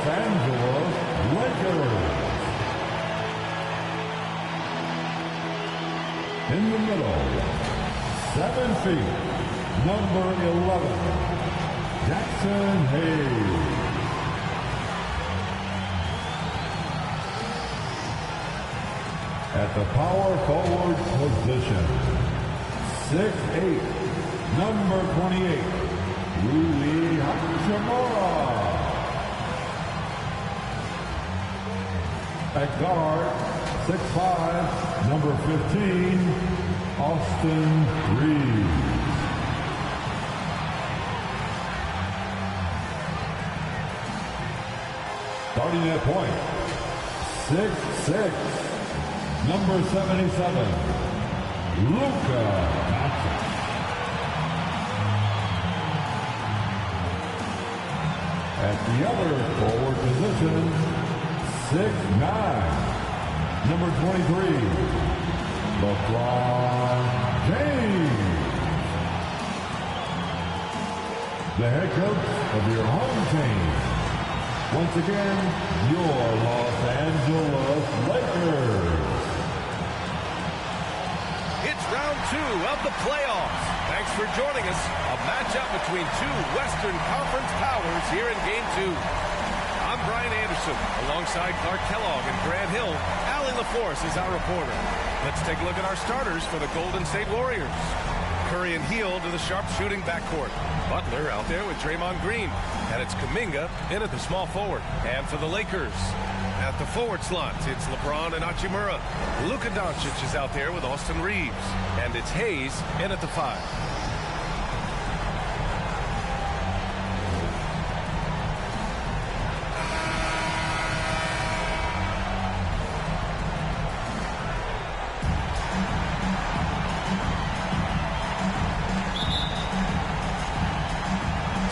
Angeles Lakers. In the middle, 7 feet, number 11, Jackson Hayes. At the power forward position, 6'8", number 28, Rui Hachimura. At guard, 6'5", number 15, Austin Reeves. Starting at point, 6'6", number 77, Luka Doncic. At the other forward position, 6'9", number 23, LeBron James. The head coach of your home team. Once again, your Los Angeles Lakers. It's round 2 of the playoffs. Thanks for joining us. A matchup between two Western Conference powers here in Game 2. I'm Brian Anderson, alongside Clark Kellogg and Grant Hill. Allie LaForce is our reporter. Let's take a look at our starters for the Golden State Warriors. Curry and Hield to the sharp-shooting backcourt. Butler out there with Draymond Green. And it's Kuminga in at the small forward. And for the Lakers, at the forward slot, it's LeBron and Hachimura. Luka Doncic is out there with Austin Reeves. And it's Hayes in at the 5.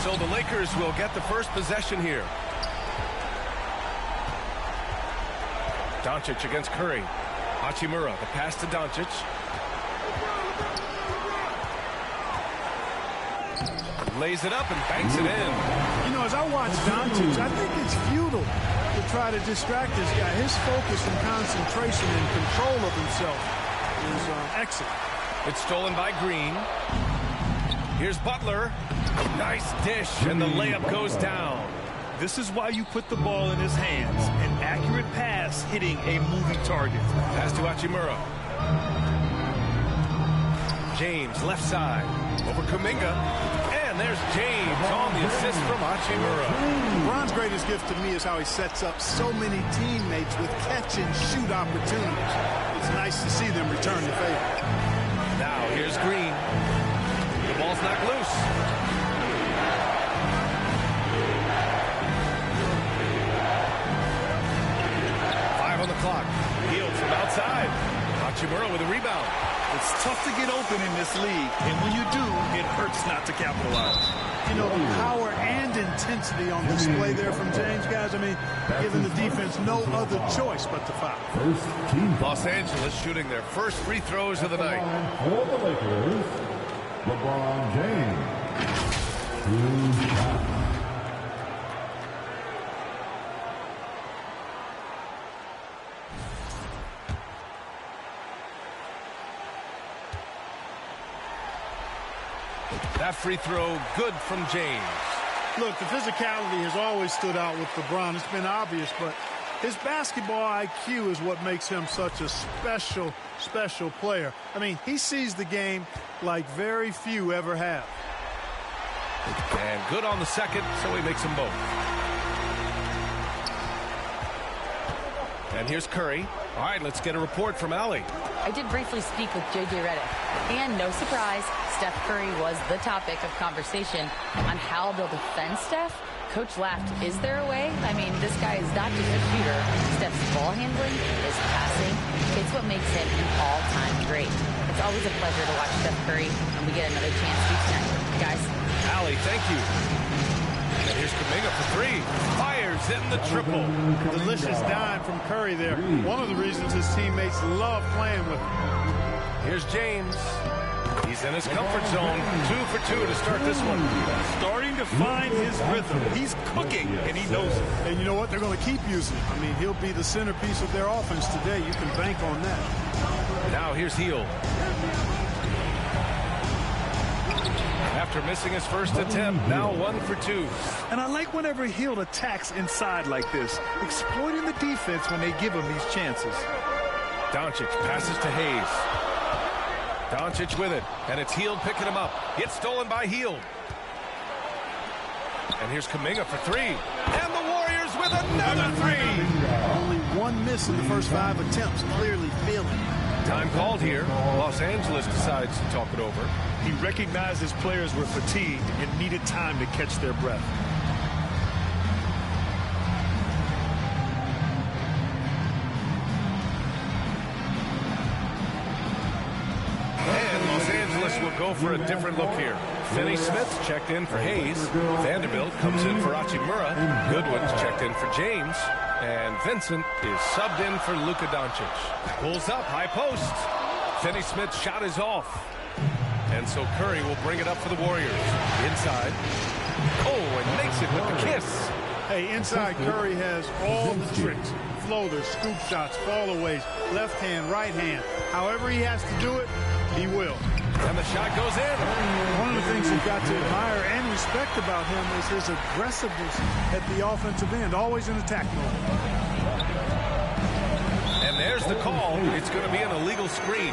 So the Lakers will get the first possession here. Doncic against Curry. Hachimura, the pass to Doncic. Lays it up and banks it in. You know, as I watch Doncic, I think it's futile to try to distract this guy. His focus and concentration and control of himself is excellent. It's stolen by Green. Here's Butler. Nice dish, and the layup goes down. This is why you put the ball in his hands. An accurate pass hitting a moving target. Pass to Hachimura. James, left side. Over Kuminga. And there's James on the assist from Hachimura. LeBron's greatest gift to me is how he sets up so many teammates with catch-and-shoot opportunities. It's nice to see them return the favor. Now, here's Green. The ball's not loose. On the clock. Hield from outside. Hachimura with a rebound. It's tough to get open in this league, and when you do, it hurts not to capitalize. You know, the power and intensity on display there from James, guys. I mean, giving the defense no other choice but to foul. Los Angeles shooting their first free throws of the night. For the Lakers, LeBron James. 2 shots. That free throw good from James. Look, the physicality has always stood out with LeBron. It's been obvious, but his basketball IQ is what makes him such a special, special player. I mean, he sees the game like very few ever have. And good on the second, so he makes them both. And here's Curry. All right, let's get a report from Allie. I did briefly speak with J.J. Redick, and no surprise, Steph Curry was the topic of conversation on how they'll defend Steph. Coach laughed, is there a way? I mean, this guy is not just a shooter. Steph's ball handling, his passing, it's what makes him an all-time great. It's always a pleasure to watch Steph Curry, and we get another chance to tonight. Guys. Allie, thank you. And here's Kuminga for 3. Fires in the triple. Delicious dime from Curry there. One of the reasons his teammates love playing with him. Here's James. He He's in his comfort zone. 2 for 2 to start this one. Starting to find his rhythm. He's cooking, and he knows it. And you know what? They're going to keep using it. I mean, he'll be the centerpiece of their offense today. You can bank on that. Now here's Heel. After missing his first attempt, now 1 for 2. And I like whenever Hill attacks inside like this, exploiting the defense when they give him these chances. Doncic passes to Hayes. Doncic with it, and it's Hield picking him up. Gets stolen by Hield. And here's Kuminga for 3. And the Warriors with another 3. Only 1 miss in the first 5 attempts. Clearly feeling it. Time called here. Los Angeles decides to talk it over. He recognized his players were fatigued and needed time to catch their breath. And Los Angeles will go for a different look here. Finney-Smith checked in for Hayes. Vanderbilt comes in for Hachimura. Goodwin's checked in for James. And Vincent is subbed in for Luka Doncic. Pulls up, high post. Finney-Smith's shot is off. And so Curry will bring it up for the Warriors. Inside. Oh, and makes it with the kiss. Hey, inside Curry has all the tricks. Floaters, scoop shots, fallaways, left hand, right hand. However he has to do it, he will. And the shot goes in. One of the things you've got to admire and respect about him is his aggressiveness at the offensive end, always in attack mode. And there's the call. It's going to be an illegal screen.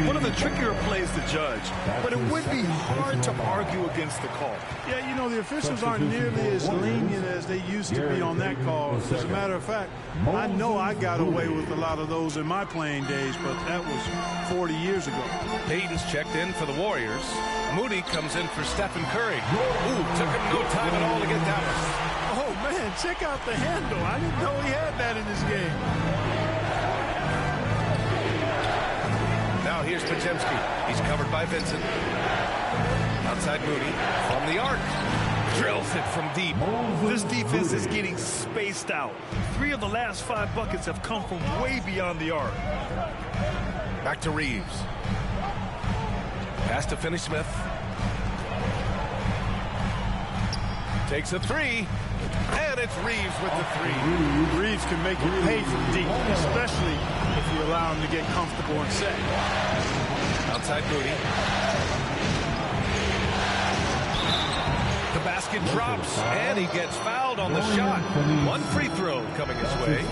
One of the trickier plays to judge, but it would be hard to argue against the call. Yeah, you know, the officials aren't nearly as lenient as they used to be on that call. As a matter of fact, I know I got away with a lot of those in my playing days, but that was 40 years ago. Hayden's checked in for the Warriors. Moody comes in for Stephen Curry. Ooh, took him no time at all to get that one. Oh, man, check out the handle. I didn't know he had that in his game. Now here's Podziemski. He's covered by Vincent. Outside Moody from the arc. Drills it from deep. This defense is getting spaced out. 3 of the last 5 buckets have come from way beyond the arc. Back to Reeves. Pass to Finney-Smith. Takes a 3. And it's Reeves with the 3. Reeves can make you pay from deep, especially if you allow him to get comfortable and set. Outside Moody. The basket drops, and he gets fouled on the shot. 1 free throw coming his way.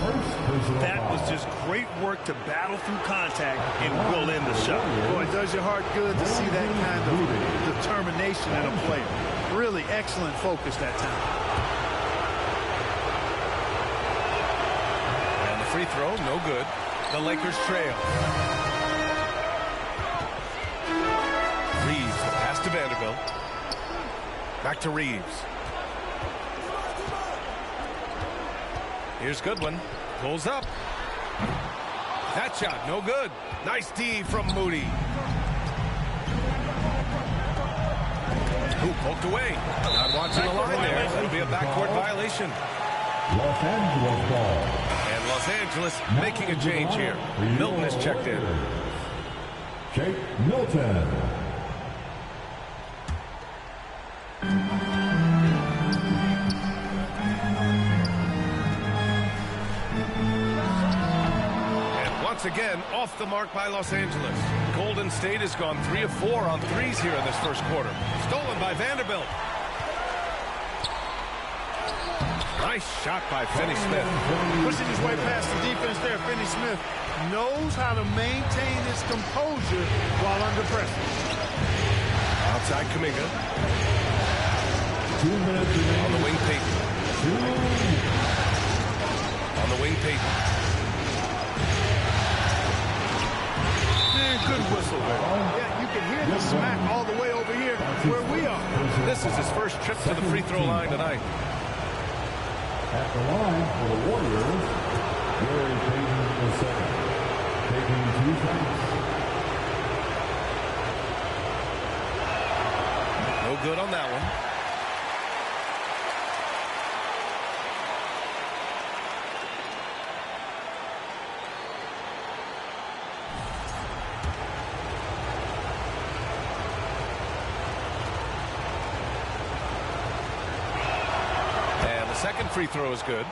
That was just great work to battle through contact and will end the shot. Boy, it does your heart good to see that kind of determination in a player. Really excellent focus that time. And the free throw, no good. The Lakers trail. Reeves, the pass to Vanderbilt. Back to Reeves. Here's Goodwin. Pulls up. That shot, no good. Nice D from Moody. Who poked away. Not watching the line there. That'll be a backcourt violation. Los Angeles ball. And Los Angeles making a change here. Milton is checked in. Jake Milton. Once again, off the mark by Los Angeles. Golden State has gone 3 of 4 on threes here in this first quarter. Stolen by Vanderbilt. Nice shot by Finney-Smith. Pushing his way past the defense there, Finney-Smith knows how to maintain his composure while under pressure. Outside Kuminga. 2 minutes remaining. On the wing, Payton. On the wing, Payton. Good whistle there. Yeah, you can hear the smack all the way over here where we are. This is his first trip to the free throw line tonight. At the line for the Warriors, Gary Payton is second, taking 2 shots. No good on that one. second free throw is good.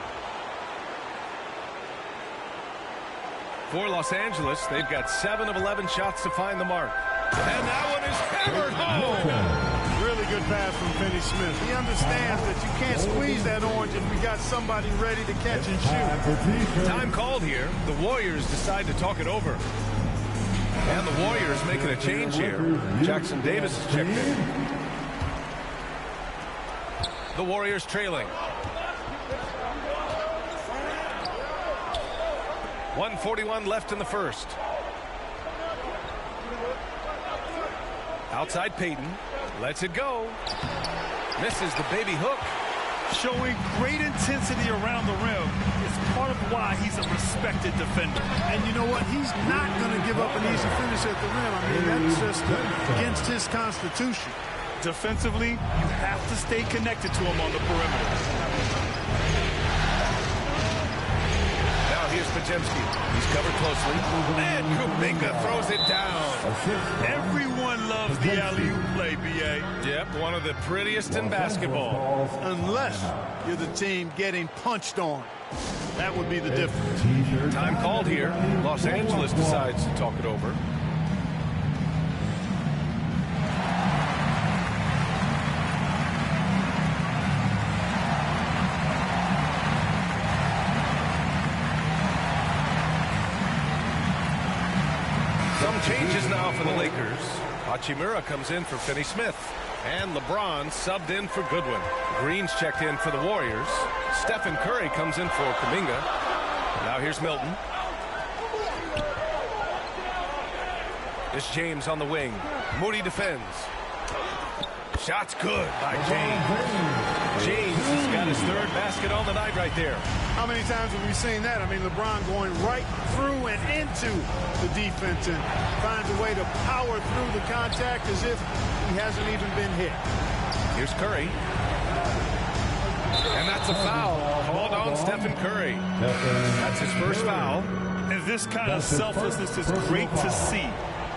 For Los Angeles, they've got 7 of 11 shots to find the mark. And that one is hammered home. Really good pass from Finney-Smith. He understands that you can't squeeze that orange if we got somebody ready to catch and shoot. Time called here. The Warriors decide to talk it over. And the Warriors making a change here. Jackson Davis is checked in. The Warriors trailing. 1:41 left in the first. Outside Payton. Lets it go. Misses the baby hook. Showing great intensity around the rim is part of why he's a respected defender. And you know what? He's not going to give up an easy finish at the rim. I mean, that's just against his constitution. Defensively, you have to stay connected to him on the perimeter. Now here's Podziemski. He's covered closely. And Kuminga throws it down. Everyone loves the alley-oop play, B.A. Yep, one of the prettiest in basketball. Unless you're the team getting punched on. That would be the difference. Time called here. Los Angeles decides to talk it over. Some changes now for the Lakers. Hachimura comes in for Finney-Smith. And LeBron subbed in for Goodwin. Green's checked in for the Warriors. Stephen Curry comes in for Kuminga. Now here's Milton. It's James on the wing. Moody defends. Shot's good by James. James has got his third basket on the night right there. How many times have we seen that? I mean, LeBron going right through and into the defense and finds a way to power through the contact as if he hasn't even been hit. Here's Curry. And that's a foul. Called on Stephen Curry. That's his first foul. And this kind of selflessness is great to see.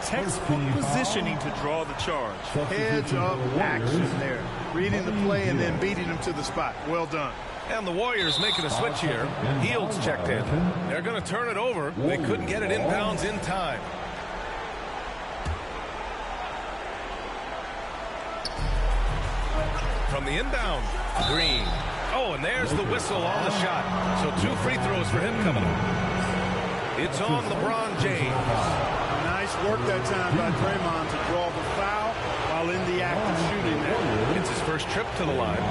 Textbook positioning to draw the charge. Heads up action there. Reading the play and then beating him to the spot. Well done. And the Warriors making a switch here. Heald's checked in. They're going to turn it over. They couldn't get it inbounds in time. From the inbound, Green. Oh, and there's the whistle on the shot. So 2 free throws for him coming up. It's on LeBron James. Nice work that time by Draymond to draw the foul while in the act of shooting there. It's his first trip to the line.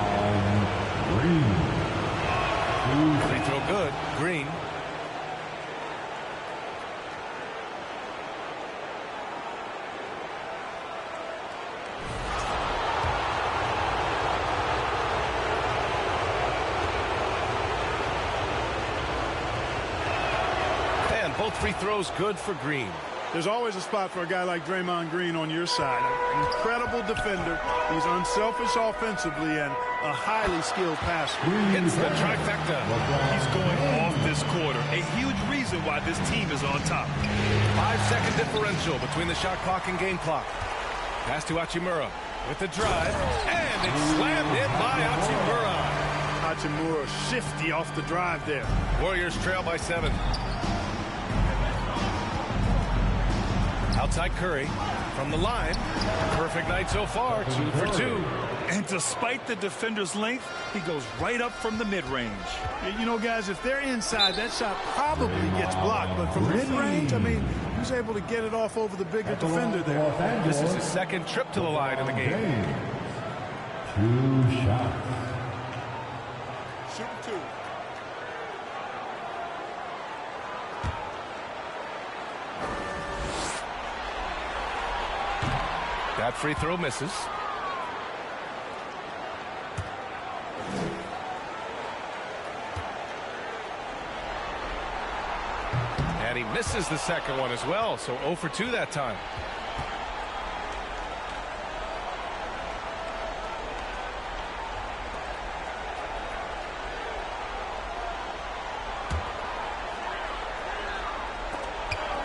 Free throw good. Green. And both free throws good for Green. There's always a spot for a guy like Draymond Green on your side. An incredible defender. He's unselfish offensively and a highly skilled passer. Hits the trifecta. He's going off this quarter. A huge reason why this team is on top. 5-second differential between the shot clock and game clock. Pass to Hachimura with the drive. And it's slammed in by Hachimura. Hachimura shifty off the drive there. Warriors trail by 7. Outside Curry from the line. Perfect night so far, 2 for 2. And despite the defender's length, he goes right up from the mid-range. You know, guys, if they're inside, that shot probably gets blocked. But from mid-range, I mean, he's able to get it off over the bigger defender there. This is his second trip to the line in the game. 2 shots. Shooting 2. That free throw misses. And he misses the second one as well, so 0 for 2 that time.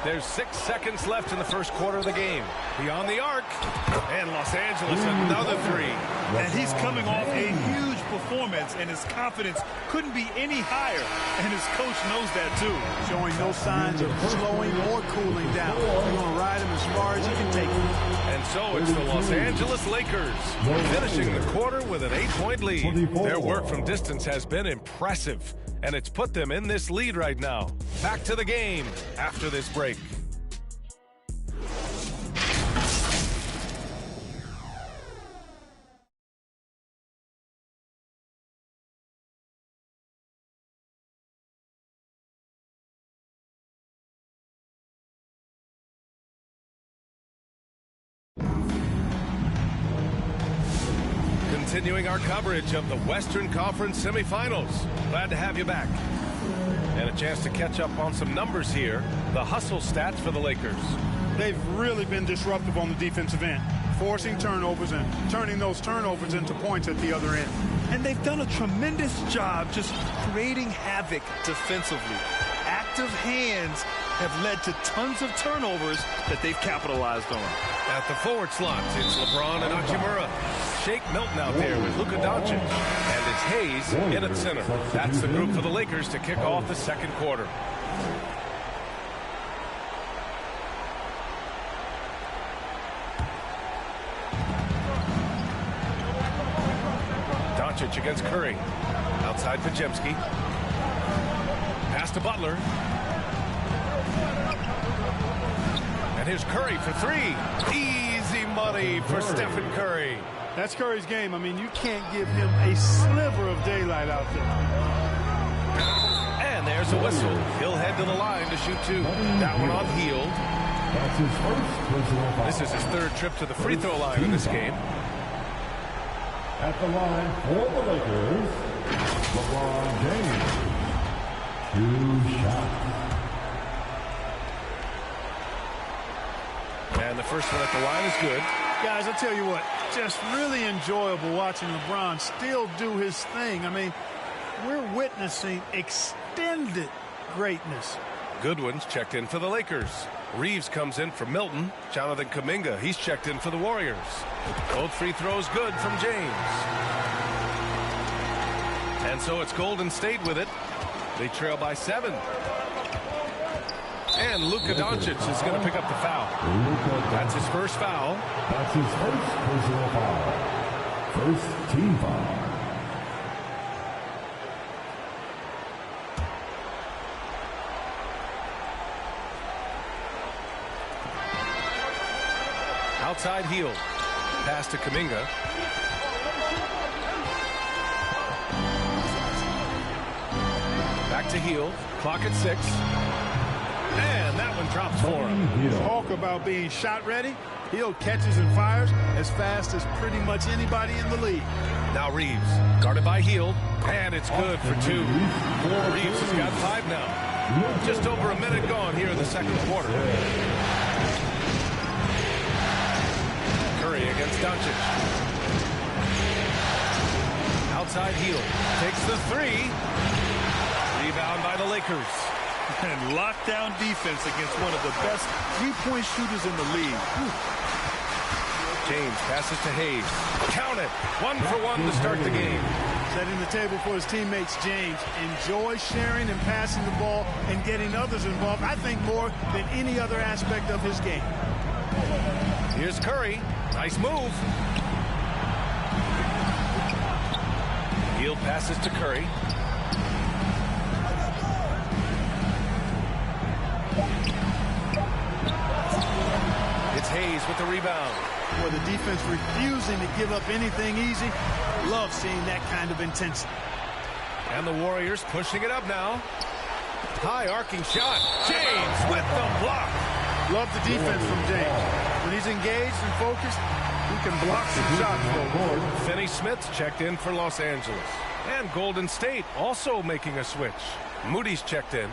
There's 6 seconds left in the first quarter of the game. Beyond the arc. And Los Angeles, another 3. And he's coming off a huge performance, and his confidence couldn't be any higher, and his coach knows that too. Showing no signs of slowing or cooling down. He's going to ride him as far as he can take him. And so it's the Los Angeles Lakers finishing the quarter with an 8-point lead. Their work from distance has been impressive, and it's put them in this lead right now. Back to the game after this break. Continuing our coverage of the Western Conference Semifinals. Glad to have you back. And a chance to catch up on some numbers here. The hustle stats for the Lakers. They've really been disruptive on the defensive end, forcing turnovers and turning those turnovers into points at the other end. And they've done a tremendous job just creating havoc defensively. Active hands have led to tons of turnovers that they've capitalized on. At the forward slots, it's LeBron and Hachimura. Shake Milton out there with Luka Doncic. And it's Hayes in at center. That's the group for the Lakers to kick off the second quarter. Doncic against Curry. Outside Pajemski. Pass to Butler. And here's Curry for three. Easy money for Stephen Curry. That's Curry's game. I mean, you can't give him a sliver of daylight out there. And there's a whistle. He'll head to the line to shoot two. That one on Hield. That's his first personal foul. This is his third trip to the free throw line in this game. At the line for the Lakers, LeBron James. 2 shots. And the first one at the line is good. Guys, I'll tell you what, just really enjoyable watching LeBron still do his thing. I mean, we're witnessing extended greatness. Goodwin's checked in for the Lakers. Reeves comes in for Milton. Jonathan Kuminga, he's checked in for the Warriors. Both free throws good from James. And so it's Golden State with it. They trail by 7. And Luka Doncic is going to pick up the foul. That's his first foul. That's his first personal foul. First team foul. Outside Hield. Pass to Kuminga. Back to Hield. Clock at 6. And that one drops for him. Talk about being shot ready. Hield catches and fires as fast as pretty much anybody in the league. Now Reeves, guarded by Hield, and it's good for 2. Reeves has got 5 now. Just over a minute gone here in the second quarter. Curry against Doncic. Outside Hield, takes the 3. Rebound by the Lakers. And lockdown defense against one of the best three-point shooters in the league. James passes to Hayes. Count it. 1 for 1 to start the game. Setting the table for his teammates, James. Enjoy sharing and passing the ball and getting others involved, I think, more than any other aspect of his game. Here's Curry. Nice move. Hield passes to Curry. It's Hayes with the rebound. Well, the defense refusing to give up anything easy. Love seeing that kind of intensity. And the Warriors pushing it up now. High arcing shot. James with the block. Love the defense from James. When he's engaged and focused, he can block some shots for a board. Finney Smith's checked in for Los Angeles. And Golden State also making a switch. Moody's checked in.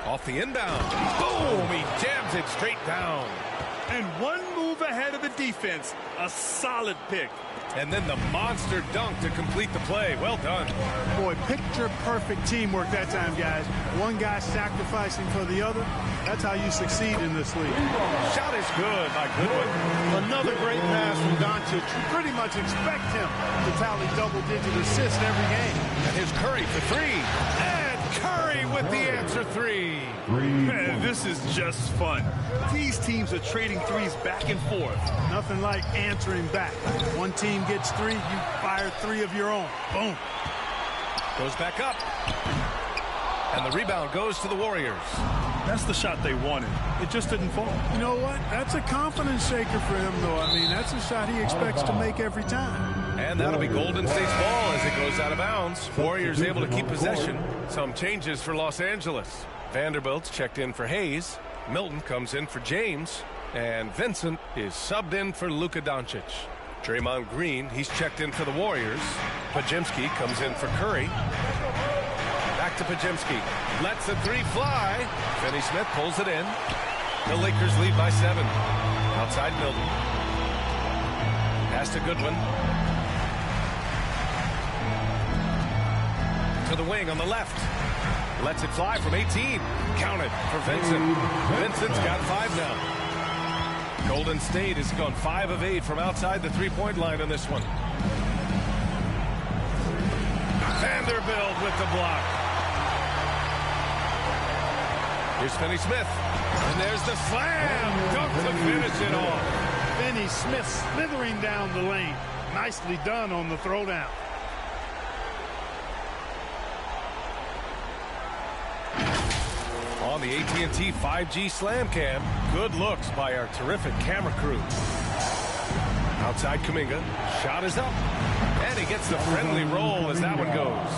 Off the inbound. Boom! He jams it straight down. And one move ahead of the defense. A solid pick. And then the monster dunk to complete the play. Well done. Boy, picture-perfect teamwork that time, guys. One guy sacrificing for the other. That's how you succeed in this league. Shot is good by Goodwin. Another great pass from Doncic. You pretty much expect him to tally double-digit assists every game. And here's Curry for three. And Curry with the answer three. Man, this is just fun. These teams are trading threes back and forth. Nothing like answering back. One team gets three, you fire three of your own. Boom. Goes back up. And the rebound goes to the Warriors. That's the shot they wanted. It just didn't fall. You know what? That's a confidence shaker for him, though. I mean, that's a shot he expects to make every time. And that'll be Golden State's ball as it goes out of bounds. Warriors able to keep possession. Some changes for Los Angeles. Vanderbilt's checked in for Hayes. Milton comes in for James. And Vincent is subbed in for Luka Doncic. Draymond Green, he's checked in for the Warriors. Pajemski comes in for Curry. Back to Pajemski. Lets the three fly. Finney Smith pulls it in. The Lakers lead by 7. Outside Milton. Pass to Goodwin. To the wing on the left. Lets it fly from 18. Counted for Vincent. Vincent's got 5 now. Golden State has gone 5 of 8 from outside the three-point line on this one. Vanderbilt with the block. Here's Finney Smith. And there's the slam. Dunk to finish it off. Finney Smith slithering down the lane. Nicely done on the throwdown. On the AT&T 5G Slam Cam, good looks by our terrific camera crew. Outside Kuminga, shot is up, and he gets the friendly roll as that one goes.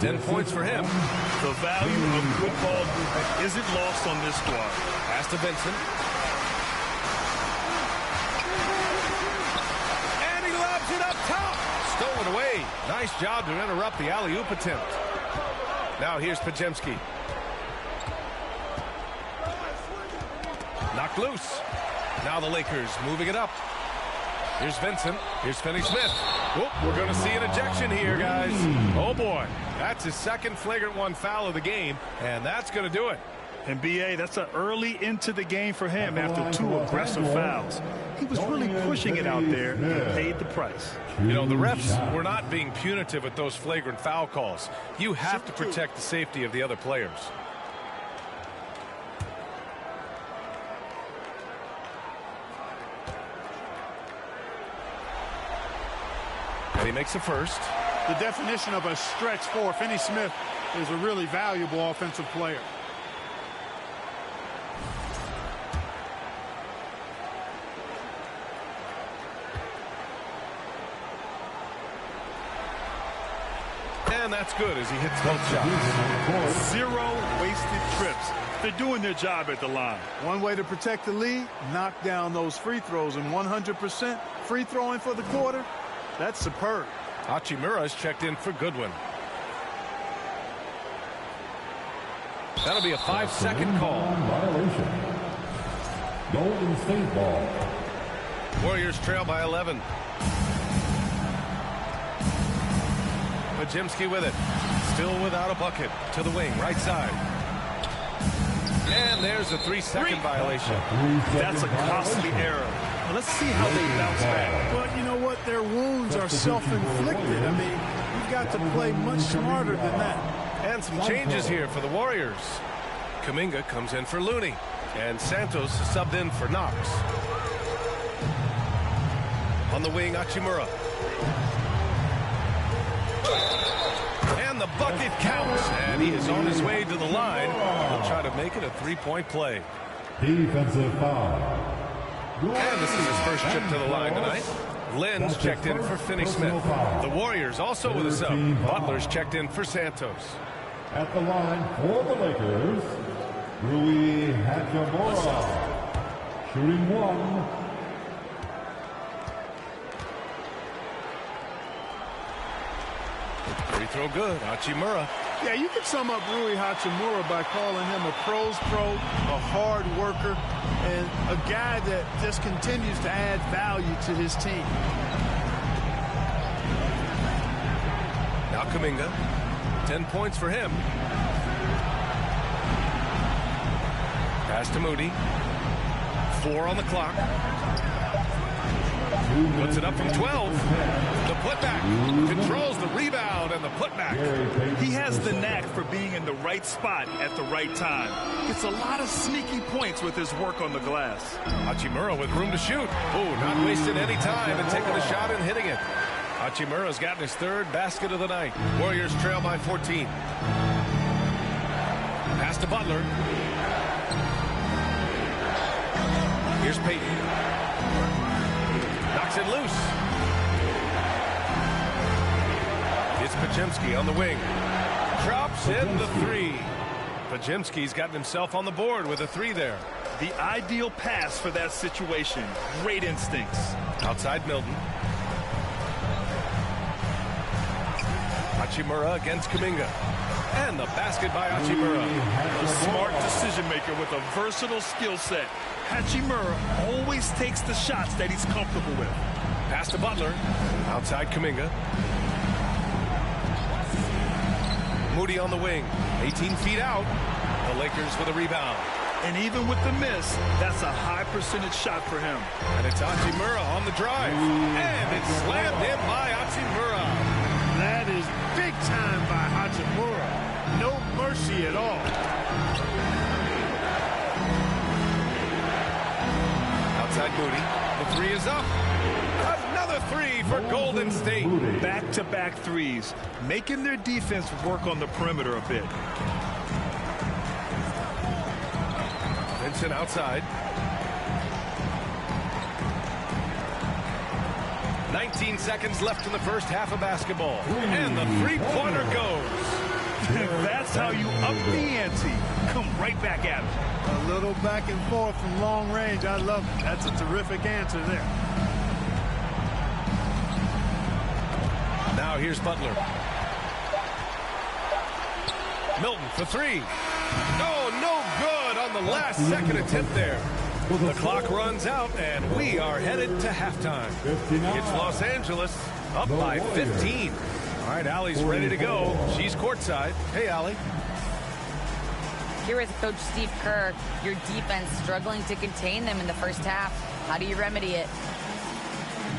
10 points for him. The value of good ball movement isn't lost on this squad. Pass to Benson. And he lobs it up top. Stolen away. Nice job to interrupt the alley-oop attempt. Now here's Pajemski. Knocked loose. Now the Lakers moving it up. Here's Vincent. Here's Finney Smith. Whoop, we're going to see an ejection here, guys. Oh, boy. That's his second flagrant one foul of the game, and that's going to do it. And, B.A., that's an early into the game for him after 2 aggressive fouls. He was really pushing it out there and paid the price. You know, the refs were not being punitive with those flagrant foul calls. You have to protect the safety of the other players. And he makes the first. The definition of a stretch 4. Finney Smith is a really valuable offensive player. And that's good as he hits both shots. 0 wasted trips. They're doing their job at the line. One way to protect the lead, knock down those free throws, and 100% free throwing for the quarter. That's superb. Hachimura's checked in for Goodwin. That'll be a 5-second call. Violation. Golden State ball. Warriors trail by 11. Pajemski with it. Still without a bucket. To the wing, right side. And there's a 3-second violation. That's a costly error. Let's see how they bounce back. But you know what? Their wounds are self-inflicted. I mean, you've got to play much smarter than that. And some changes here for the Warriors. Kuminga comes in for Looney. And Santos is subbed in for Knox. On the wing, Hachimura. And the bucket counts. And he is on his way to the line. He'll try to make it a 3-point play. Defensive foul. And this is his first trip to the line tonight. Lynn's checked in for Finney Smith. The Warriors also with a sub. Butler's checked in for Santos. At the line for the Lakers, Rui Hachimura. Shooting 1. Free throw good. Hachimura Yeah, you can sum up Rui Hachimura by calling him a pro's pro, a hard worker, and a guy that just continues to add value to his team. Now Kuminga, 10 points for him. Pass to Moody. 4 on the clock. Puts it up from 12. The putback. Controls the rebound and the putback. He has the knack for being in the right spot at the right time. Gets a lot of sneaky points with his work on the glass. Hachimura with room to shoot. Oh, not wasting any time and taking the shot and hitting it. Hachimura's gotten his 3rd basket of the night. Warriors trail by 14. Pass to Butler. Here's Payton. Knocks it loose. It's Podziemski on the wing. Drops in the 3. Podziemski's gotten himself on the board with a 3 there. The ideal pass for that situation. Great instincts. Outside Milton. Hachimura against Kuminga. And the basket by Hachimura. A smart decision maker with a versatile skill set. Hachimura always takes the shots that he's comfortable with. Pass to Butler. Outside Kuminga. Moody on the wing. 18 feet out. The Lakers with a rebound. And even with the miss, that's a high percentage shot for him. And it's Hachimura on the drive. And it's slammed in by Hachimura. That is big time by Hachimura. No mercy at all. Outside Moody. The 3 is up. Another 3 for Golden State. Back-to-back threes, making their defense work on the perimeter a bit. Vincent outside. 19 seconds left in the first half of basketball. And the 3-pointer goes. That's how you up the ante. Come right back at it. A little back and forth from long range. I love it. That's a terrific answer there. Now here's Butler. Milton for 3. Oh, no good on the last second attempt there. The clock runs out, and we are headed to halftime. It's Los Angeles up by 15. All right, Allie's ready to go. She's courtside. Hey, Allie. Here with Coach Steve Kerr, your defense struggling to contain them in the first half. How do you remedy it?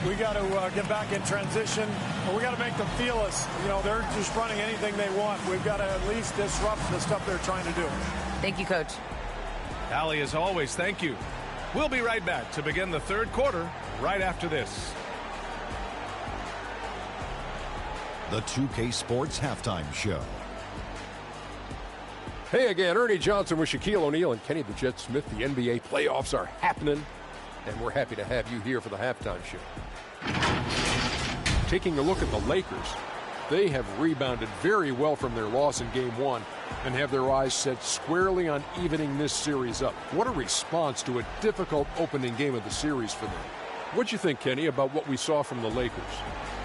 We got to get back in transition, and we got to make them feel us. You know, they're just running anything they want. We've got to at least disrupt the stuff they're trying to do. Thank you, Coach. Allie, as always, thank you. We'll be right back to begin the 3rd quarter right after this. The 2K Sports Halftime Show. Hey again, Ernie Johnson with Shaquille O'Neal and Kenny the Jet Smith. The NBA playoffs are happening, and we're happy to have you here for the halftime show. Taking a look at the Lakers, they have rebounded very well from their loss in Game 1 and have their eyes set squarely on evening this series up. What a response to a difficult opening game of the series for them. What'd you think, Kenny, about what we saw from the Lakers?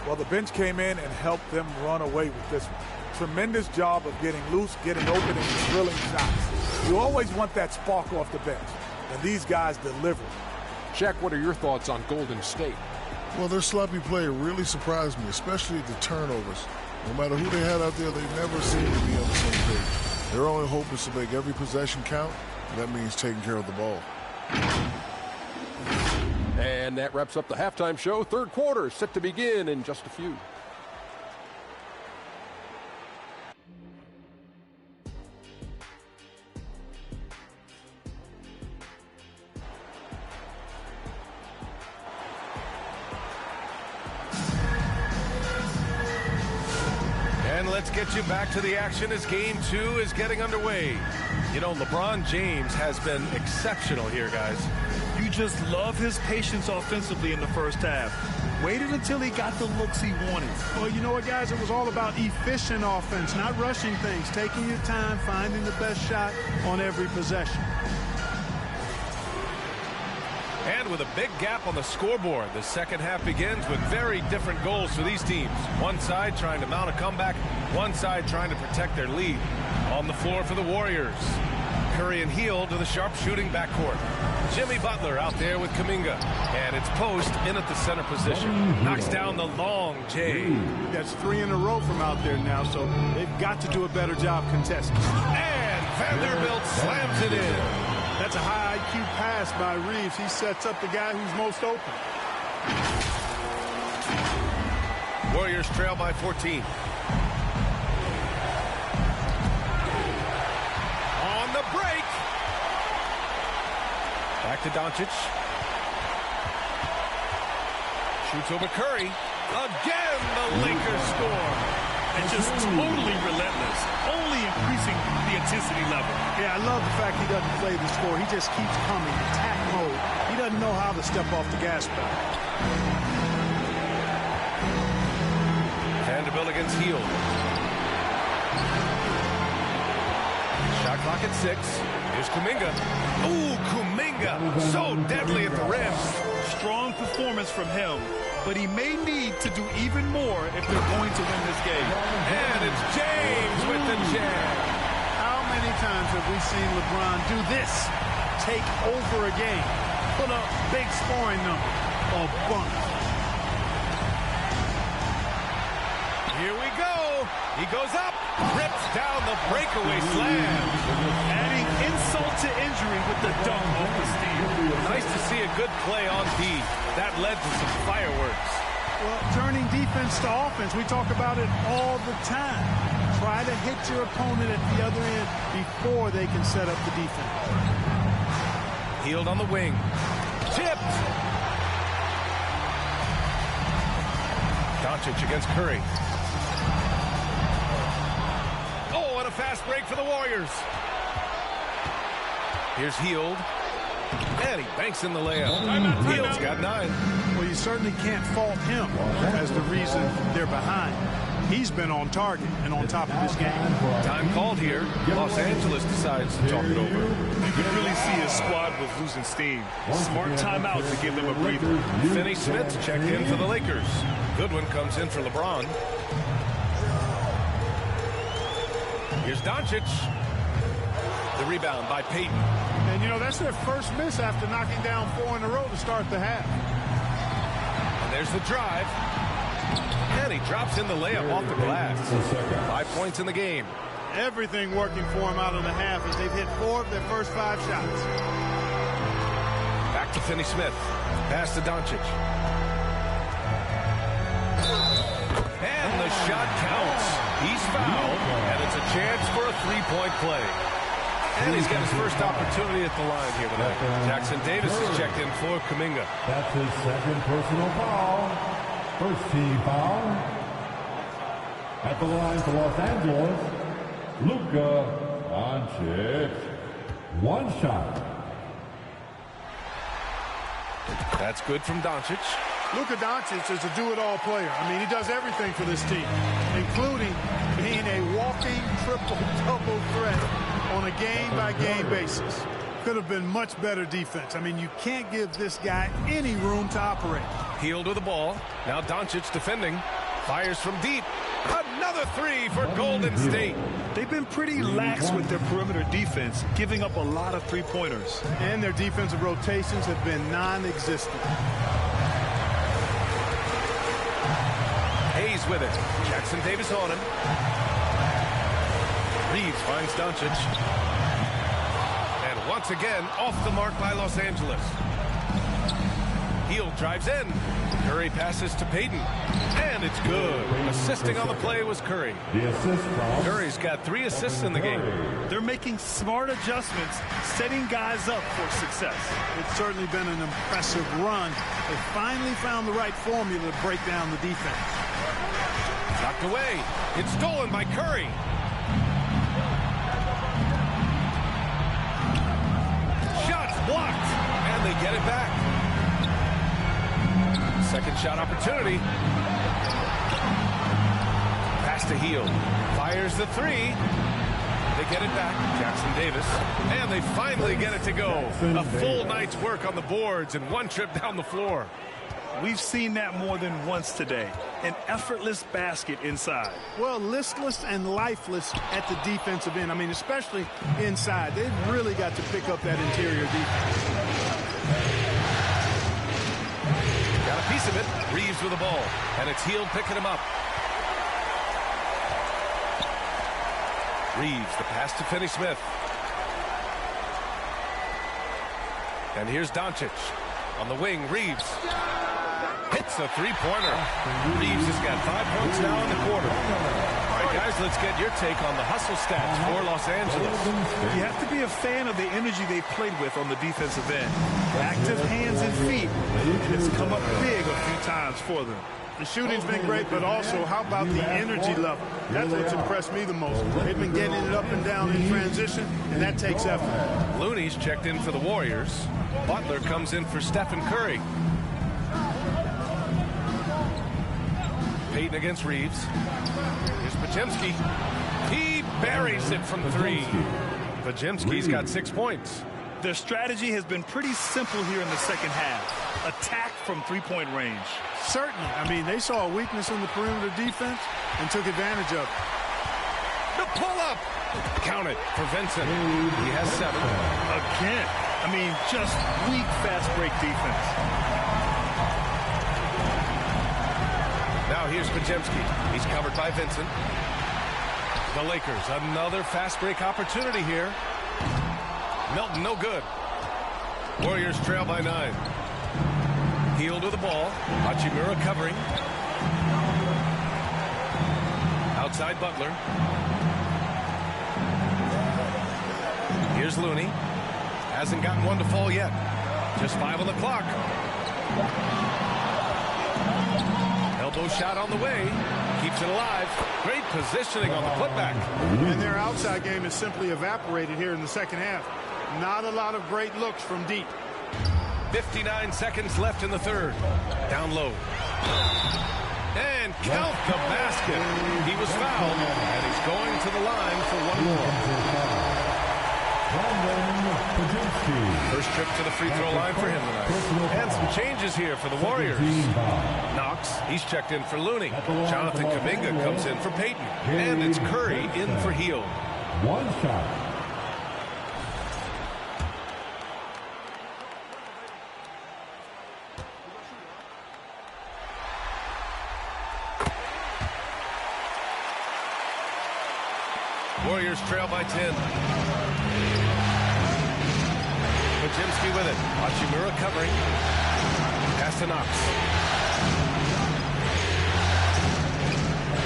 Well, the bench came in and helped them run away with this one. Tremendous job of getting loose, getting open, and drilling shots. You always want that spark off the bench, and these guys deliver. Shaq, what are your thoughts on Golden State? Well, their sloppy play really surprised me, especially the turnovers. No matter who they had out there, they never seem to be on the same page. Their only hope is to make every possession count, and that means taking care of the ball. And that wraps up the halftime show. 3rd quarter set to begin in just a few. And let's get you back to the action as Game 2 is getting underway. You know, LeBron James has been exceptional here, guys. You just love his patience offensively in the first half. Waited until he got the looks he wanted. Well, you know what, guys? It was all about efficient offense, not rushing things, taking your time, finding the best shot on every possession. And with a big gap on the scoreboard, the second half begins with very different goals for these teams. One side trying to mount a comeback, one side trying to protect their lead. On the floor for the Warriors, Curry and Hield to the sharpshooting backcourt. Jimmy Butler out there with Kuminga. And it's Post in at the center position. Knocks down the long J. That's 3 in a row from out there now, so they've got to do a better job contesting. And Vanderbilt slams it in. That's a high IQ pass by Reeves. He sets up the guy who's most open. Warriors trail by 14. On the break. Back to Doncic. Shoots over Curry. Again, the Lakers score. And just totally relentless, only increasing the intensity level. Yeah, I love the fact he doesn't play the score. He just keeps coming, attack mode. He doesn't know how to step off the gas pedal. Vanderbilt against Hield. Shot clock at 6. Here's Kuminga. Ooh, Kuminga. So deadly at the rim. Strong performance from him, but he may need to do even more if they're going to win this game. And it's James with the jam. How many times have we seen LeBron do this? Take over a game. Put up big scoring number. A bunch. Here we go. He goes up. Rips down the breakaway slam. Adding insult to injury with the dunk off the steal. Nice to see a good play on D. That led to some fireworks. Well, turning defense to offense, we talk about it all the time. Try to hit your opponent at the other end before they can set up the defense. Hield on the wing. Tipped. Doncic against Curry. Oh, and a fast break for the Warriors. Here's Hield. And he banks in the layup. Hield's got 9. Well, you certainly can't fault him as the reason they're behind. He's been on target and on top of this game. Time called here. Los Angeles decides to talk it over. You can really see his squad was losing steam. Smart timeout to give them a breather. Finney Smith checked in for the Lakers. Goodwin comes in for LeBron. Here's Doncic. The rebound by Payton. And, you know, that's their first miss after knocking down 4 in a row to start the half. And there's the drive. And he drops in the layup off the glass. 5 points in the game. Everything working for him out of the half as they've hit 4 of their first 5 shots. Back to Finney Smith. Pass to Doncic. And the shot counts. He's fouled. And it's a chance for a 3-point play. And he's got his first opportunity at the line here tonight. Jackson Davis is checked in for Kuminga. That's his second personal foul. First team foul. At the line for Los Angeles, Luka Doncic. 1 shot. That's good from Doncic. Luka Doncic is a do-it-all player. I mean, he does everything for this team, including being a walking triple-double threat on a game-by-game basis. Could have been much better defense. I mean, you can't give this guy any room to operate. Hield with the ball. Now Doncic defending. Fires from deep. Another 3 for Golden State. They've been pretty lax with their perimeter defense, giving up a lot of 3-pointers. And their defensive rotations have been non-existent. Hayes with it. Jackson Davis on him. Reeves finds Doncic. And once again, off the mark by Los Angeles. Hield drives in. Curry passes to Payton. And it's good. Assisting on the play was Curry. The assist from Curry's got 3 assists in the game. They're making smart adjustments, setting guys up for success. It's certainly been an impressive run. They finally found the right formula to break down the defense. Knocked away. It's stolen by Curry. Shots blocked. And they get it back. Second shot opportunity. Pass to Hield. Fires the 3. They get it back. Jackson Davis. And they finally get it to go. A full night's work on the boards and one trip down the floor. We've seen that more than once today. An effortless basket inside. Well, listless and lifeless at the defensive end. I mean, especially inside. They've really got to pick up that interior defense. Got a piece of it. Reeves with the ball. And it's Hield picking him up. Reeves, the pass to Finney-Smith. And here's Doncic. On the wing, Reeves. Hits a three-pointer. Reeves has got 5 points now in the quarter. All right, guys, let's get your take on the hustle stats for Los Angeles. You have to be a fan of the energy they played with on the defensive end. Active hands and feet, and it's come up big a few times for them. The shooting's been great, but also how about the energy level? That's what's impressed me the most. They've been getting it up and down in transition, and that takes effort. Looney's checked in for the Warriors. Butler comes in for Stephen Curry. Payton against Reeves. Here's Podziemski. He buries it from three. Podziemski's got 6 points. Their strategy has been pretty simple here in the second half. Attack from three-point range. Certainly. I mean, they saw a weakness in the perimeter defense and took advantage of it. The pull-up. Count it for Vincent. He has 7. Again. I mean, just weak fast break defense. Now here's Podziemski. He's covered by Vincent. The Lakers, another fast break opportunity here. Milton, no good. Warriors trail by 9. Hield with the ball. Hachimura covering. Outside Butler. Here's Looney. Hasn't gotten one to fall yet. Just 5 on the clock. Elbow shot on the way. Keeps it alive. Great positioning on the putback. And their outside game has simply evaporated here in the second half. Not a lot of great looks from deep. 59 seconds left in the third. Down low. And count the basket. He was fouled, and he's going to the line for one more. First trip to the free throw line for him tonight. And some changes here for the Warriors. Knox, he's checked in for Looney. Jonathan Kuminga comes in for Payton. And it's Curry in for Hield. One shot. Warriors trail by 10. Podziemski with it. Hachimura covering. Pass to Knox.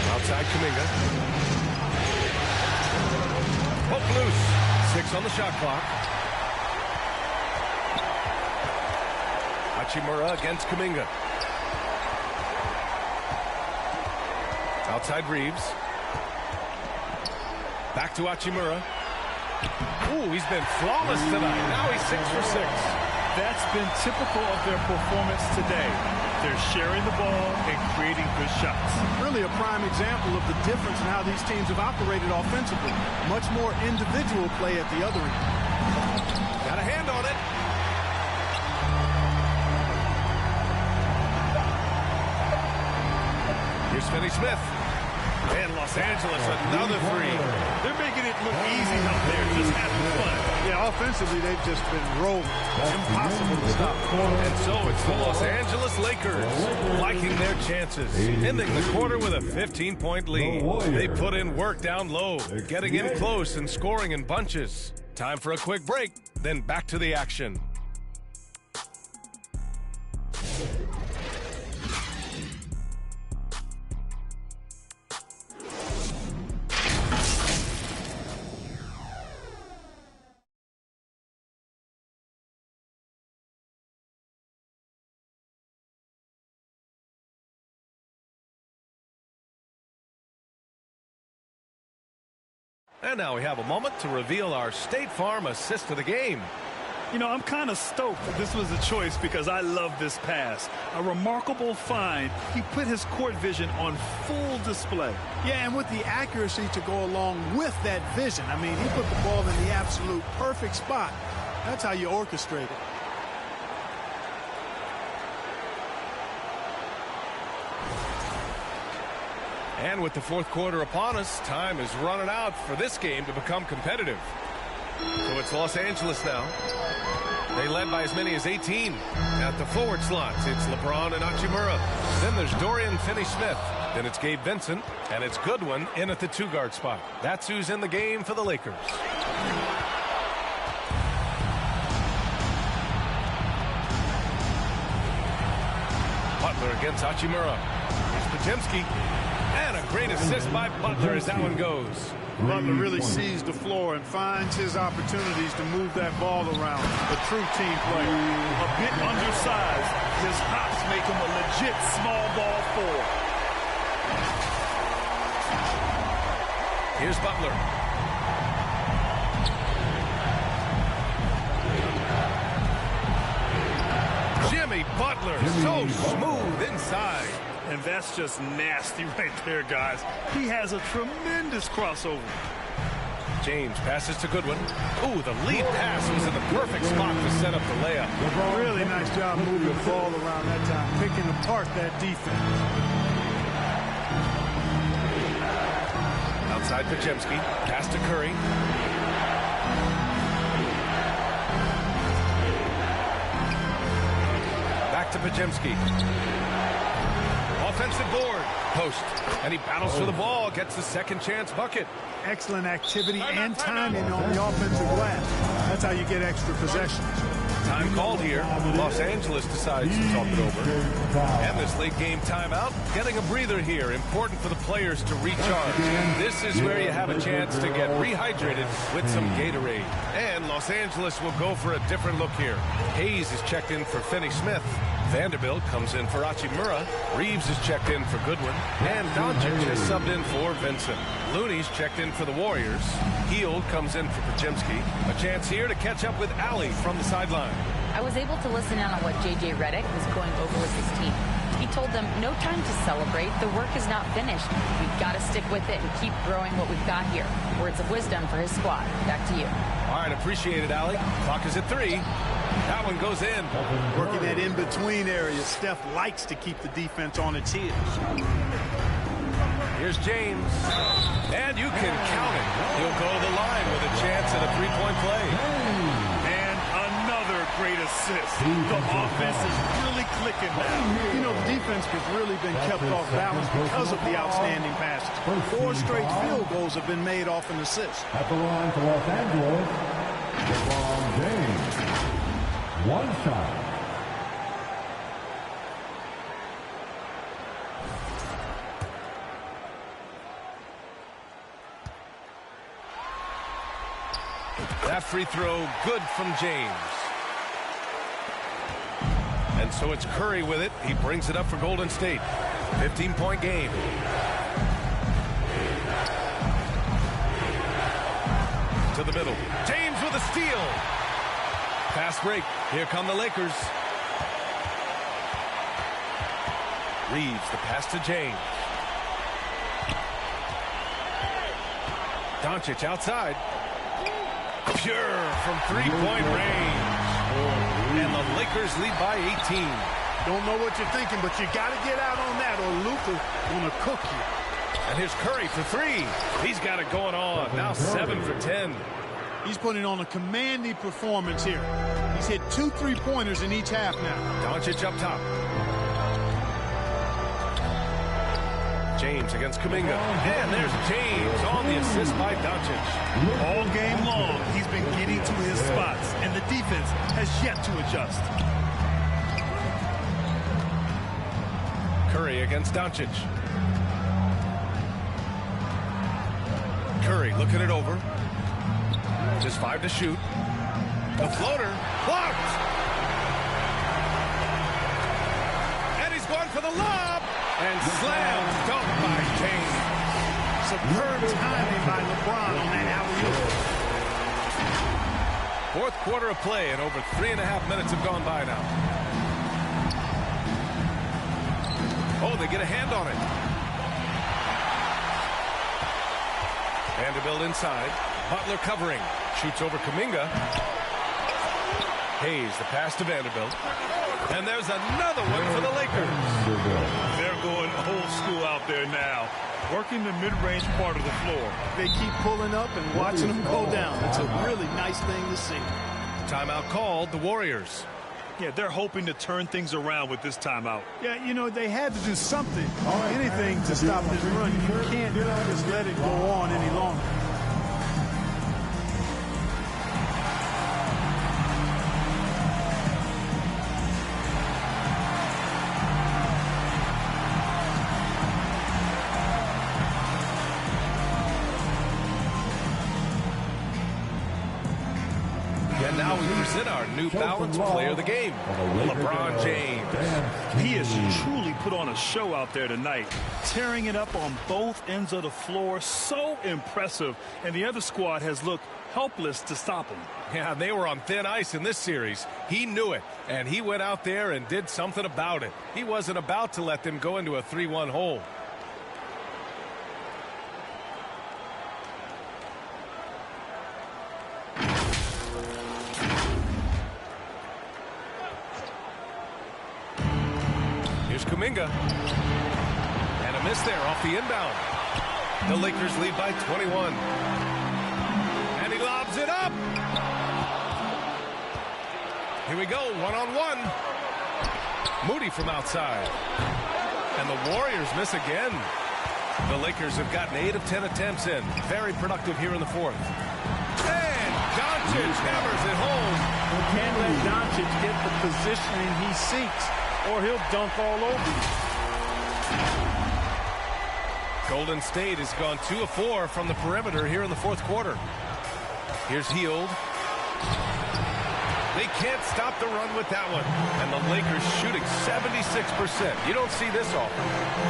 Outside Kuminga. Hook loose. 6 on the shot clock. Hachimura against Kuminga. Outside Reeves. Back to Hachimura. Ooh, he's been flawless tonight. Now he's 6 for 6. That's been typical of their performance today. They're sharing the ball and creating good shots. Really a prime example of the difference in how these teams have operated offensively. Much more individual play at the other end. Got a hand on it. Here's Finney-Smith. And Los Angeles, another three. They're making it look easy out there, just having fun. Yeah, offensively, they've just been rolling. Impossible to stop. And so it's the Los Angeles Lakers liking their chances, ending the quarter with a 15-point lead. They put in work down low, getting in close and scoring in bunches. Time for a quick break, then back to the action. And now we have a moment to reveal our State Farm assist of the game. You know, I'm kind of stoked that this was a choice because I love this pass. A remarkable find. He put his court vision on full display. Yeah, and with the accuracy to go along with that vision. I mean, he put the ball in the absolute perfect spot. That's how you orchestrate it. And with the fourth quarter upon us, time is running out for this game to become competitive. So it's Los Angeles now. They led by as many as 18 at the forward slots. It's LeBron and Hachimura. Then there's Dorian Finney-Smith. Then it's Gabe Vincent. And it's Goodwin in at the two-guard spot. That's who's in the game for the Lakers. Butler against Hachimura. Here's Podziemski. And a great assist by Butler as that one goes. Butler really sees the floor and finds his opportunities to move that ball around. A true team player. A bit undersized. His hops make him a legit small ball forward. Here's Butler. Jimmy Butler, so smooth inside. And that's just nasty right there, guys. He has a tremendous crossover. James passes to Goodwin. Ooh, the lead pass was in the perfect spot to set up the layup. Really nice job moving the ball around that time, picking apart that defense. Outside Podziemski. Pass to Curry. Back to Podziemski. Offensive board. Post. And he battles for the ball. Gets the second chance bucket. Excellent activity and timing on the offensive glass. That's how you get extra possessions. Time called here. Los Angeles decides to talk it over. And this late game timeout, getting a breather here. Important for the players to recharge. This is where you have a chance to get rehydrated with some Gatorade. And Los Angeles will go for a different look here. Hayes is checked in for Finney-Smith. Vanderbilt comes in for Hachimura. Reeves is checked in for Goodwin. And Doncic is subbed in for Vincent. Looney's checked in for the Warriors. Hield comes in for Podziemski. A chance here to catch up with Allie from the sideline. I was able to listen in on what J.J. Redick was going over with his team. He told them, no time to celebrate. The work is not finished. We've got to stick with it and keep growing what we've got here. Words of wisdom for his squad. Back to you. All right, appreciate it, Allie. Clock is at 3. That one goes in. Working that in-between area. Steph likes to keep the defense on its heels. Here's James. And you can count it. He'll go to the line with a chance at a three-point play. And another great assist. The offense is really clicking now. You know, the defense has really been kept off balance because of the outstanding passes. 4 straight field goals have been made off an assist. At the line for Los Angeles, LeBron James. One shot. That free throw good from James. And so it's Curry with it. He brings it up for Golden State. 15-point game. To the middle. James with a steal. Fast break. Here come the Lakers. Reeves, the pass to James. Doncic outside. Pure from three-point range. And the Lakers lead by 18. Don't know what you're thinking, but you got to get out on that or Luka gonna cook you. And here's Curry for 3. He's got it going on. Now 7 for 10. He's putting on a commanding performance here. He's hit 2 3-pointers in each half now. Doncic up top. James against Kuminga. And there's James on the assist by Doncic. All game long, he's been getting to his spots, and the defense has yet to adjust. Curry against Doncic. Curry looking it over. Just 5 to shoot. The floater blocked. And he's going for the lob. And slam dunk by James. Superb timing by LeBron on that alley-oop. Fourth quarter of play, and over 3.5 minutes have gone by now. Oh, they get a hand on it. Vanderbilt inside. Butler covering. Shoots over Kuminga. Hayes, the pass to Vanderbilt. And there's another one for the Lakers. They're going old school out there now, working the mid-range part of the floor. They keep pulling up and watching them go down. It's a really nice thing to see. Timeout called, the Warriors. Yeah, they're hoping to turn things around with this timeout. Yeah, you know, they had to do something, anything to stop this run. You can't just let it go on any longer. And now we present our New Balance Player of the Game, LeBron James. He has truly put on a show out there tonight, tearing it up on both ends of the floor. So impressive. And the other squad has looked helpless to stop him. Yeah, they were on thin ice in this series. He knew it, and he went out there and did something about it. He wasn't about to let them go into a 3-1 hole. Kuminga. And a miss there off the inbound. The Lakers lead by 21. And he lobs it up. Here we go, one-on-one. Moody from outside. And the Warriors miss again. The Lakers have gotten 8 of 10 attempts in. Very productive here in the fourth. And Doncic hammers it home. You can't let Doncic get the positioning he seeks, or he'll dunk all over you. Golden State has gone 2 of 4 from the perimeter here in the fourth quarter. Here's Hield. They can't stop the run with that one. And the Lakers shooting 76%. You don't see this often.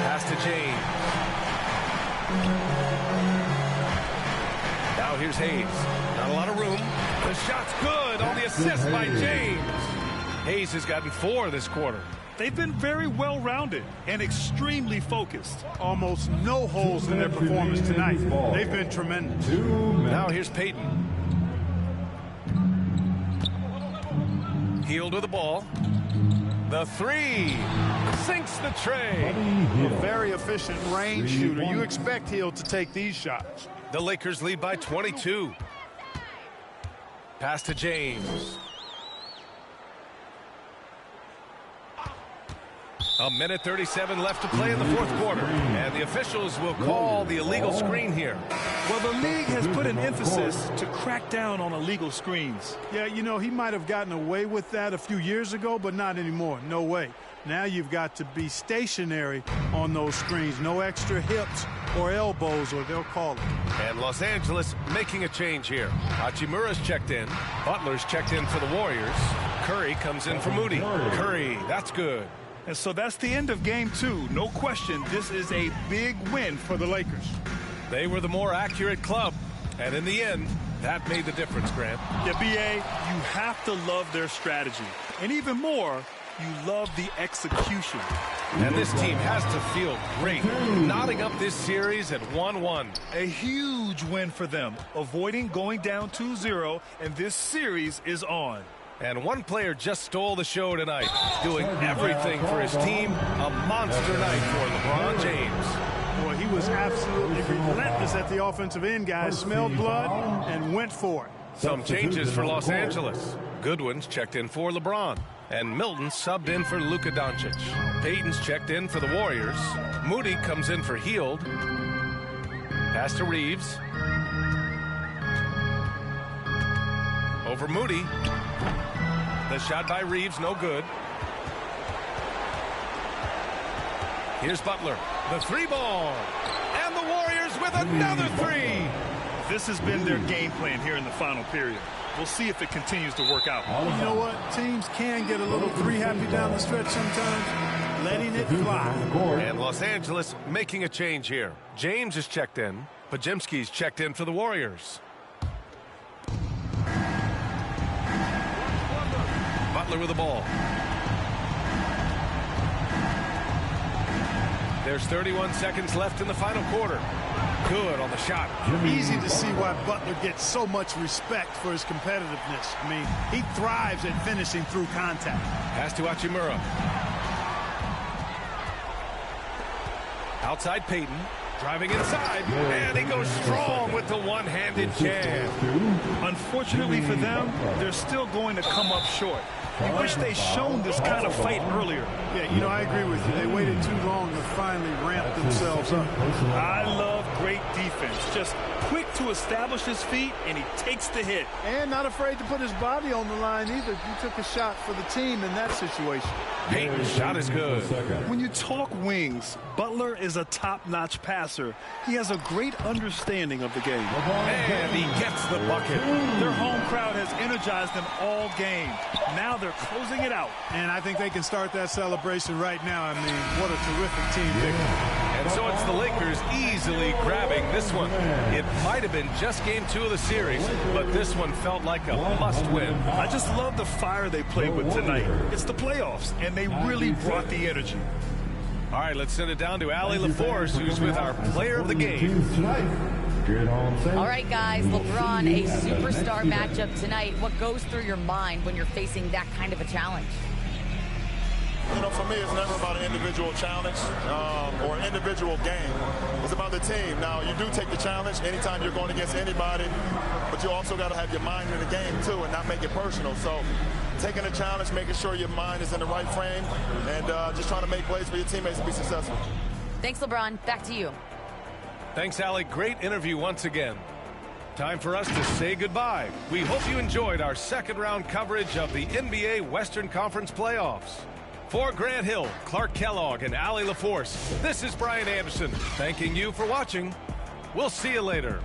Pass to James. Now here's Hayes. Not a lot of room. The shot's good on the assist by James. Hayes has gotten 4 this quarter. They've been very well-rounded and extremely focused. Almost no holes in their performance tonight. They've been tremendous. Now here's Payton. Hield with the ball. The 3 sinks the tray. A very efficient range shooter. You expect Hield to take these shots. The Lakers lead by 22. Pass to James. A minute 37 left to play in the fourth quarter. And the officials will call the illegal screen here. Well, the league has put an emphasis to crack down on illegal screens. Yeah, you know, he might have gotten away with that a few years ago, but not anymore. No way. Now you've got to be stationary on those screens. No extra hips or elbows, or they'll call it. And Los Angeles making a change here. Hachimura's checked in. Butler's checked in for the Warriors. Curry comes in for Moody. Curry, that's good. And so that's the end of game 2. No question, this is a big win for the Lakers. They were the more accurate club. And in the end, that made the difference, Grant. Yeah, B.A., you have to love their strategy. And even more, you love the execution. And this team has to feel great, knotting up this series at 1-1. A huge win for them, avoiding going down 2-0, and this series is on. And one player just stole the show tonight, doing everything for his team. A monster night for LeBron James. Boy, he was absolutely relentless at the offensive end, guys. Smelled blood and went for it. Some changes for Los Angeles. Goodwin's checked in for LeBron. And Milton subbed in for Luka Doncic. Payton's checked in for the Warriors. Moody comes in for Hield. Pass to Reeves. Over Moody. The shot by Reeves, no good. Here's Butler. The 3-ball. And the Warriors with another 3. This has been their game plan here in the final period. We'll see if it continues to work out. You know what? Teams can get a little 3-happy down the stretch sometimes. Letting it fly. And Los Angeles making a change here. James is checked in. Pajemski's checked in for the Warriors. Butler with the ball. There's 31 seconds left in the final quarter. Good on the shot. Easy to see why Butler gets so much respect for his competitiveness. I mean, he thrives at finishing through contact. Pass to Hachimura. Outside Payton. Driving inside. And he goes strong with the one-handed jam. Unfortunately for them, they're still going to come up short. You wish they'd shown this kind of fight earlier. Yeah, you know, I agree with you. They waited too long to finally ramp themselves up. I love great defense. Just quick to establish his feet, and he takes the hit. And not afraid to put his body on the line either. He took a shot for the team in that situation. Payton's shot is good. When you talk wings, Butler is a top-notch passer. He has a great understanding of the game. And he gets the bucket. Their home crowd has energized them all game. Now they're closing it out. And I think they can start that celebration right now. I mean, what a terrific team victory. And so it's the Lakers easily grabbing this one. It might have been just game 2 of the series, but this one felt like a must-win. I just love the fire they played with tonight. It's the playoffs, and they really brought the energy. All right, let's send it down to Allie LaForce, who's with our player of the game. All right, guys, LeBron, a superstar matchup tonight. What goes through your mind when you're facing that kind of a challenge? You know, for me, it's never about an individual challenge or an individual game. It's about the team. Now, you do take the challenge anytime you're going against anybody, but you also got to have your mind in the game, too, and not make it personal. So taking a challenge, making sure your mind is in the right frame, and just trying to make plays for your teammates to be successful. Thanks, LeBron. Back to you. Thanks, Allie. Great interview once again. Time for us to say goodbye. We hope you enjoyed our second-round coverage of the NBA Western Conference playoffs. For Grant Hill, Clark Kellogg, and Allie LaForce, this is Brian Anderson, thanking you for watching. We'll see you later.